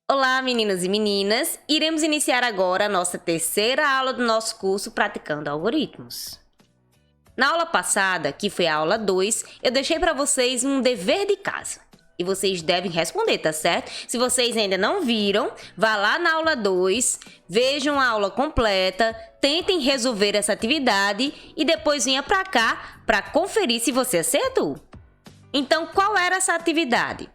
Olá, meninos e meninas! Iremos iniciar agora a nossa terceira aula do nosso curso Praticando Algoritmos. Na aula passada, que foi a aula 2, eu deixei para vocês um dever de casa. E vocês devem responder, tá certo? Se vocês ainda não viram, vá lá na aula 2, vejam a aula completa, tentem resolver essa atividade e depois venha para cá para conferir se você acertou. Então, qual era essa atividade?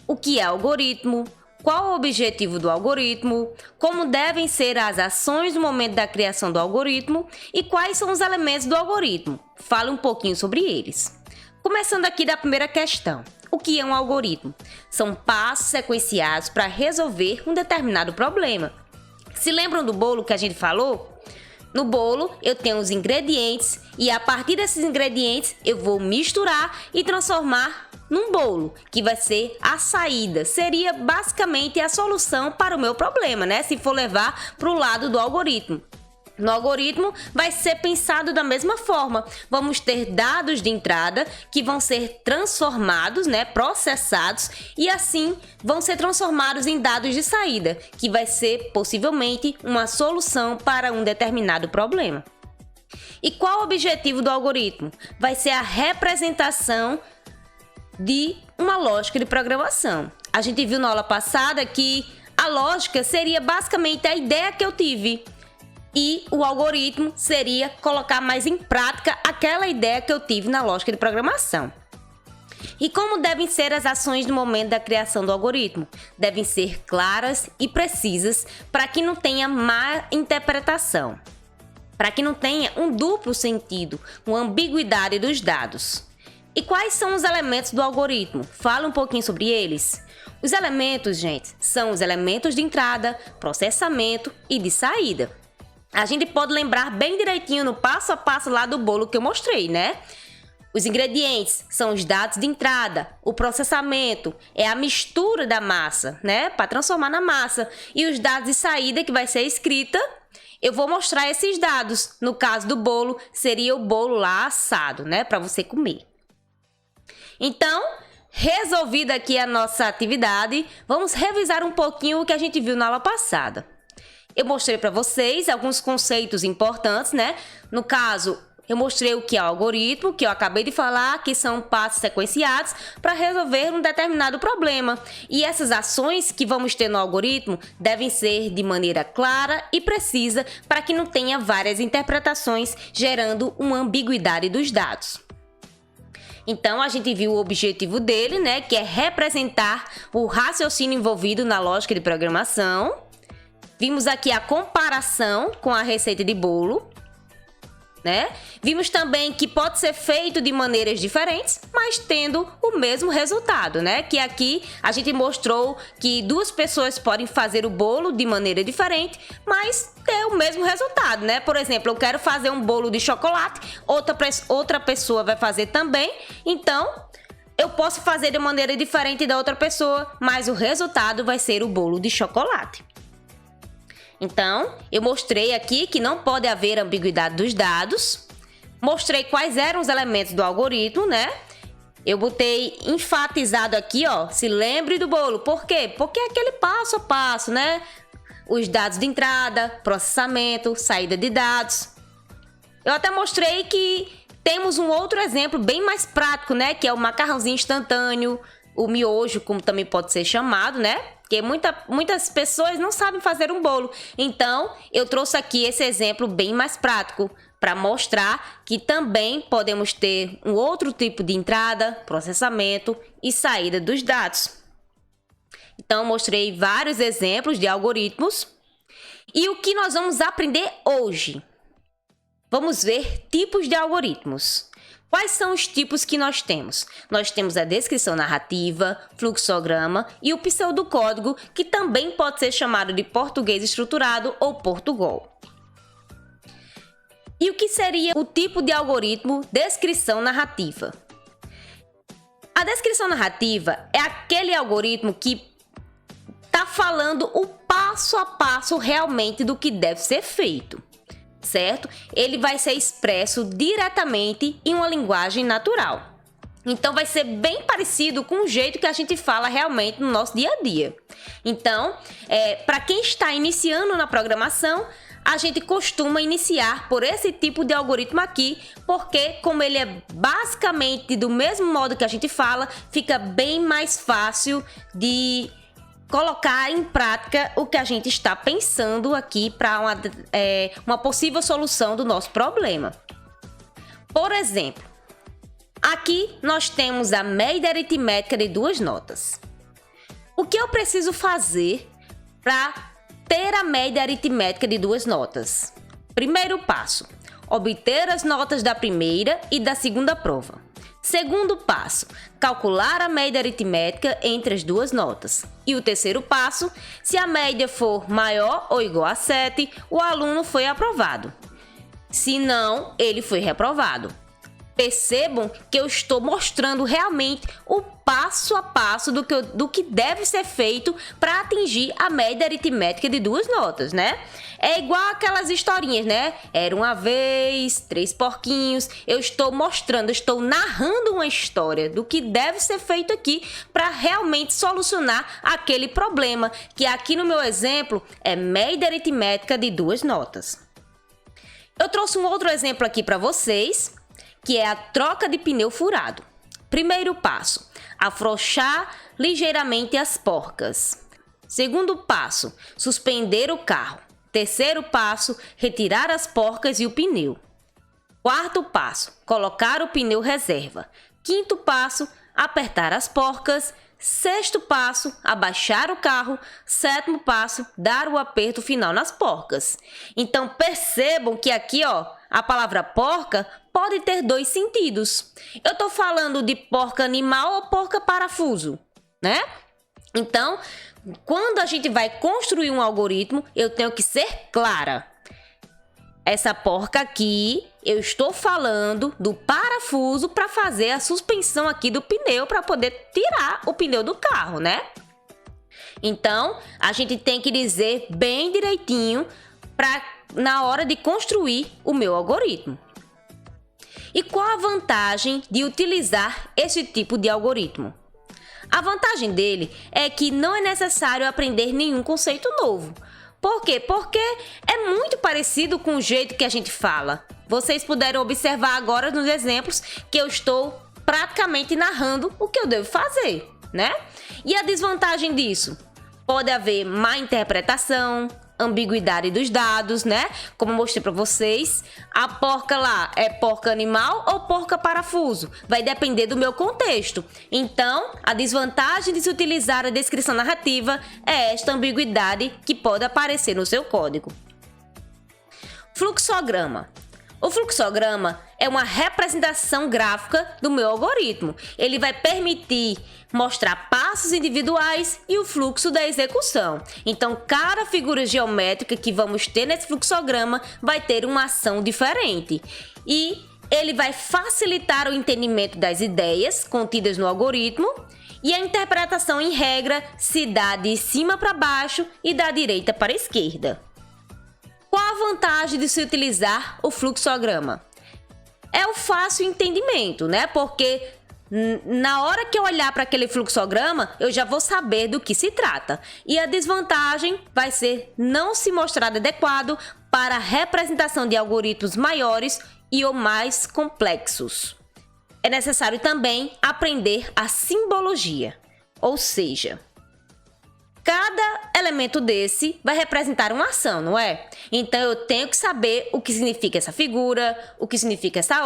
O que é algoritmo? Qual o objetivo do algoritmo? Como devem ser as ações no momento da criação do algoritmo? E quais são os elementos do algoritmo? Fale um pouquinho sobre eles. Começando aqui da primeira questão. O que é um algoritmo? São passos sequenciados para resolver um determinado problema. Se lembram do bolo que a gente falou? No bolo, eu tenho os ingredientes e a partir desses ingredientes eu vou misturar e transformar num bolo, que vai ser a saída. Seria basicamente a solução para o meu problema, né? Se for levar para o lado do algoritmo. No algoritmo vai ser pensado da mesma forma. Vamos ter dados de entrada que vão ser transformados, né, processados e assim vão ser transformados em dados de saída, que vai ser possivelmente uma solução para um determinado problema. E qual o objetivo do algoritmo? Vai ser a representação de uma lógica de programação. A gente viu na aula passada que a lógica seria basicamente a ideia que eu tive. E o algoritmo seria colocar mais em prática aquela ideia que eu tive na lógica de programação. E como devem ser as ações no momento da criação do algoritmo? Devem ser claras e precisas para que não tenha má interpretação, para que não tenha um duplo sentido, uma ambiguidade dos dados. E quais são os elementos do algoritmo? Fala um pouquinho sobre eles. Os elementos, gente, são os elementos de entrada, processamento e de saída. A gente pode lembrar bem direitinho no passo a passo lá do bolo que eu mostrei, né? Os ingredientes são os dados de entrada, o processamento é a mistura da massa, né? Para transformar na massa. E os dados de saída que vai ser escrita, eu vou mostrar esses dados. No caso do bolo, seria o bolo lá assado, né? Para você comer. Então, resolvida aqui a nossa atividade, vamos revisar um pouquinho o que a gente viu na aula passada. Eu mostrei para vocês alguns conceitos importantes, né? No caso, eu mostrei o que é o algoritmo, que eu acabei de falar, que são passos sequenciados para resolver um determinado problema. E essas ações que vamos ter no algoritmo devem ser de maneira clara e precisa para que não tenha várias interpretações, gerando uma ambiguidade dos dados. Então, a gente viu o objetivo dele, né? Que é representar o raciocínio envolvido na lógica de programação. Vimos aqui a comparação com a receita de bolo, né? Vimos também que pode ser feito de maneiras diferentes, mas tendo o mesmo resultado, né? Que aqui a gente mostrou que duas pessoas podem fazer o bolo de maneira diferente, mas ter o mesmo resultado, né? Por exemplo, eu quero fazer um bolo de chocolate, outra pessoa vai fazer também, então eu posso fazer de maneira diferente da outra pessoa, mas o resultado vai ser o bolo de chocolate. Então, eu mostrei aqui que não pode haver ambiguidade dos dados. Mostrei quais eram os elementos do algoritmo, né? Eu botei enfatizado aqui, ó, se lembre do bolo. Por quê? Porque é aquele passo a passo, né? Os dados de entrada, processamento, saída de dados. Eu até mostrei que temos um outro exemplo bem mais prático, né? Que é o macarrãozinho instantâneo, o miojo, como também pode ser chamado, né? Porque muitas pessoas não sabem fazer um bolo. Então, eu trouxe aqui esse exemplo bem mais prático para mostrar que também podemos ter um outro tipo de entrada, processamento e saída dos dados. Então, mostrei vários exemplos de algoritmos. E o que nós vamos aprender hoje? Vamos ver tipos de algoritmos. Quais são os tipos que nós temos? Nós temos a descrição narrativa, fluxograma e o pseudocódigo, que também pode ser chamado de português estruturado ou Portugal. E o que seria o tipo de algoritmo descrição narrativa? A descrição narrativa é aquele algoritmo que está falando o passo a passo realmente do que deve ser feito. Certo? Ele vai ser expresso diretamente em uma linguagem natural. Então, vai ser bem parecido com o jeito que a gente fala realmente no nosso dia a dia. Então, para quem está iniciando na programação, a gente costuma iniciar por esse tipo de algoritmo aqui, porque como ele é basicamente do mesmo modo que a gente fala, fica bem mais fácil de colocar em prática o que a gente está pensando aqui para uma possível solução do nosso problema. Por exemplo, aqui nós temos a média aritmética de 2 notas. O que eu preciso fazer para ter a média aritmética de 2 notas? Primeiro passo, obter as notas da primeira e da segunda prova. Segundo passo, calcular a média aritmética entre as 2 notas. E o terceiro passo, se a média for maior ou igual a 7, o aluno foi aprovado. Se não, ele foi reprovado. Percebam que eu estou mostrando realmente o passo a passo do que deve ser feito para atingir a média aritmética de 2 notas, né? É igual aquelas historinhas, né? Era uma vez, 3 porquinhos. Eu estou mostrando, estou narrando uma história do que deve ser feito aqui para realmente solucionar aquele problema, que aqui no meu exemplo é média aritmética de 2 notas. Eu trouxe um outro exemplo aqui para vocês, que é a troca de pneu furado. Primeiro passo, afrouxar ligeiramente as porcas. Segundo passo, suspender o carro. Terceiro passo, retirar as porcas e o pneu. Quarto passo, colocar o pneu reserva. Quinto passo, apertar as porcas. Sexto passo, abaixar o carro. Sétimo passo, dar o aperto final nas porcas. Então percebam que aqui, a palavra porca pode ter 2 sentidos. Eu estou falando de porca animal ou porca parafuso, né? Então, quando a gente vai construir um algoritmo, eu tenho que ser clara. Essa porca aqui, eu estou falando do parafuso para fazer a suspensão aqui do pneu para poder tirar o pneu do carro, né? Então, a gente tem que dizer bem direitinho na hora de construir o meu algoritmo. E qual a vantagem de utilizar esse tipo de algoritmo? A vantagem dele é que não é necessário aprender nenhum conceito novo. Por quê? Porque é muito parecido com o jeito que a gente fala. Vocês puderam observar agora nos exemplos que eu estou praticamente narrando o que eu devo fazer, né? E a desvantagem disso? Pode haver má interpretação, ambiguidade dos dados, né? Como eu mostrei para vocês, a porca lá é porca animal ou porca parafuso? Vai depender do meu contexto. Então, a desvantagem de se utilizar a descrição narrativa é esta ambiguidade que pode aparecer no seu código. Fluxograma. O fluxograma é uma representação gráfica do meu algoritmo. Ele vai permitir mostrar passos individuais e o fluxo da execução. Então, cada figura geométrica que vamos ter nesse fluxograma vai ter uma ação diferente. E ele vai facilitar o entendimento das ideias contidas no algoritmo, e a interpretação em regra se dá de cima para baixo e da direita para a esquerda. Qual a vantagem de se utilizar o fluxograma? É o fácil entendimento, né? Porque na hora que eu olhar para aquele fluxograma, eu já vou saber do que se trata. E a desvantagem vai ser não se mostrar adequado para a representação de algoritmos maiores e ou mais complexos. É necessário também aprender a simbologia, ou seja, cada elemento desse vai representar uma ação, não é? Então, eu tenho que saber o que significa essa figura, o que significa essa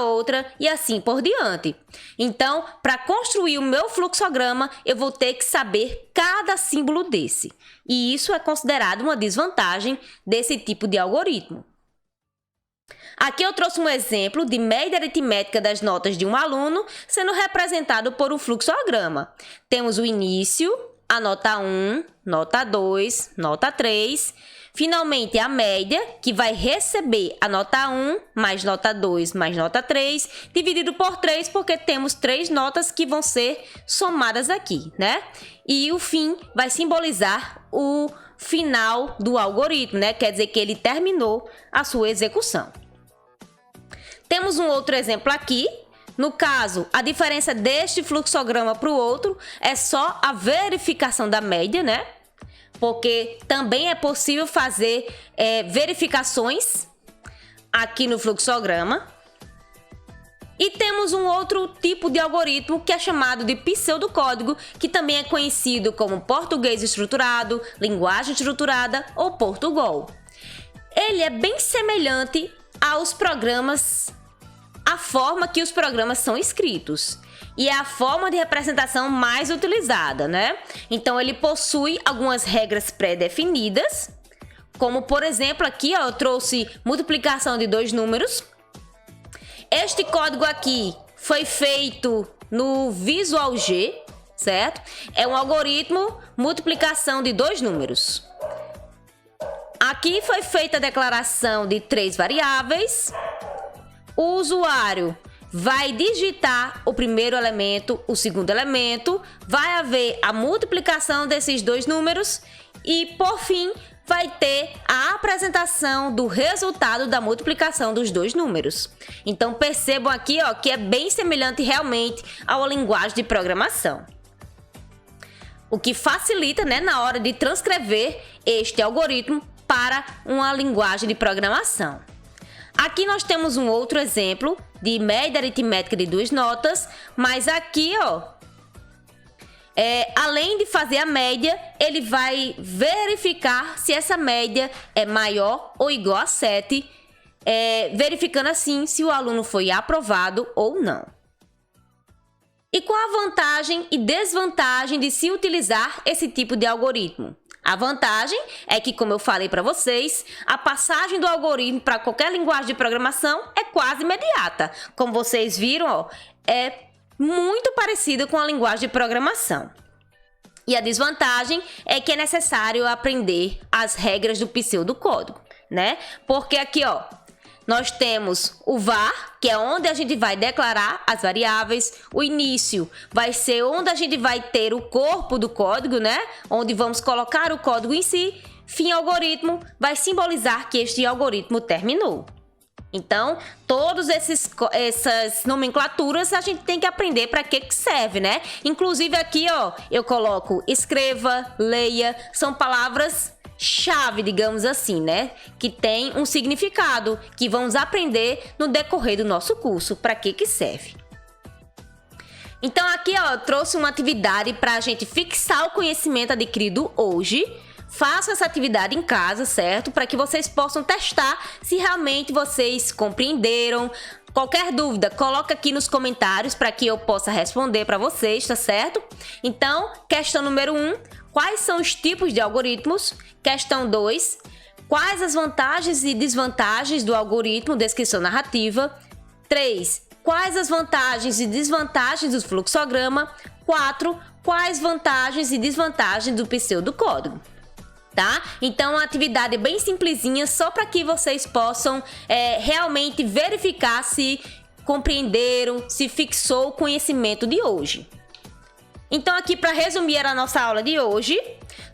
outra e assim por diante. Então, para construir o meu fluxograma, eu vou ter que saber cada símbolo desse. E isso é considerado uma desvantagem desse tipo de algoritmo. Aqui eu trouxe um exemplo de média aritmética das notas de um aluno sendo representado por um fluxograma. Temos o início, a nota 1, nota 2, nota 3. Finalmente, a média, que vai receber a nota 1 mais nota 2 mais nota 3, dividido por 3, porque temos 3 notas que vão ser somadas aqui, né? E o fim vai simbolizar o final do algoritmo, né? Quer dizer que ele terminou a sua execução. Temos um outro exemplo aqui No caso, a diferença deste fluxograma para o outro é só a verificação da média, né? Porque também é possível fazer verificações aqui no fluxograma. E temos um outro tipo de algoritmo que é chamado de pseudocódigo, que também é conhecido como português estruturado, linguagem estruturada ou Portugal. Ele é bem semelhante aos programas, a forma que os programas são escritos. E é a forma de representação mais utilizada, né? Então ele possui algumas regras pré-definidas, como por exemplo aqui, ó, eu trouxe multiplicação de dois números. Este código aqui foi feito no Visual G, certo? É um algoritmo multiplicação de dois números. Aqui foi feita a declaração de 3 variáveis. O usuário vai digitar o primeiro elemento, o segundo elemento, vai haver a multiplicação desses dois números e, por fim, vai ter a apresentação do resultado da multiplicação dos dois números. Então, percebam aqui, ó, que é bem semelhante realmente à linguagem de programação. O que facilita, né, na hora de transcrever este algoritmo para uma linguagem de programação. Aqui nós temos um outro exemplo de média aritmética de duas notas, mas aqui, ó, além de fazer a média, ele vai verificar se essa média é maior ou igual a 7, verificando assim se o aluno foi aprovado ou não. E qual a vantagem e desvantagem de se utilizar esse tipo de algoritmo? A vantagem é que, como eu falei para vocês, a passagem do algoritmo para qualquer linguagem de programação é quase imediata. Como vocês viram, ó, é muito parecido com a linguagem de programação. E a desvantagem é que é necessário aprender as regras do pseudocódigo, né? Porque aqui, ó, nós temos o var, que é onde a gente vai declarar as variáveis. O início vai ser onde a gente vai ter o corpo do código, né? Onde vamos colocar o código em si. Fim algoritmo vai simbolizar que este algoritmo terminou. Então, todas essas nomenclaturas a gente tem que aprender para que serve, né? Inclusive aqui, ó, eu coloco escreva, leia, são palavras-chave, digamos assim, né? Que tem um significado, que vamos aprender no decorrer do nosso curso, para que serve. Então aqui, ó, eu trouxe uma atividade para a gente fixar o conhecimento adquirido hoje. Façam essa atividade em casa, certo? Para que vocês possam testar se realmente vocês compreenderam. Qualquer dúvida, coloca aqui nos comentários para que eu possa responder para vocês, tá certo? Então, questão número 1, quais são os tipos de algoritmos? Questão 2, quais as vantagens e desvantagens do algoritmo descrição narrativa? 3, quais as vantagens e desvantagens do fluxograma? 4, quais vantagens e desvantagens do pseudocódigo? Tá? Então, uma atividade bem simplesinha, só para que vocês possam realmente verificar se compreenderam, se fixou o conhecimento de hoje. Então, aqui para resumir a nossa aula de hoje,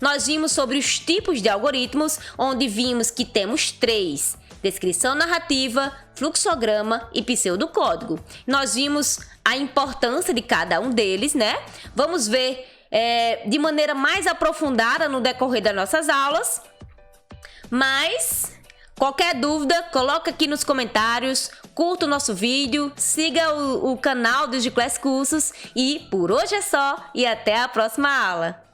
nós vimos sobre os tipos de algoritmos, onde vimos que temos 3: descrição narrativa, fluxograma e pseudocódigo. Nós vimos a importância de cada um deles, né? Vamos ver de maneira mais aprofundada no decorrer das nossas aulas, mas qualquer dúvida, coloca aqui nos comentários, curta o nosso vídeo, siga o canal do Digiclass Cursos e por hoje é só e até a próxima aula!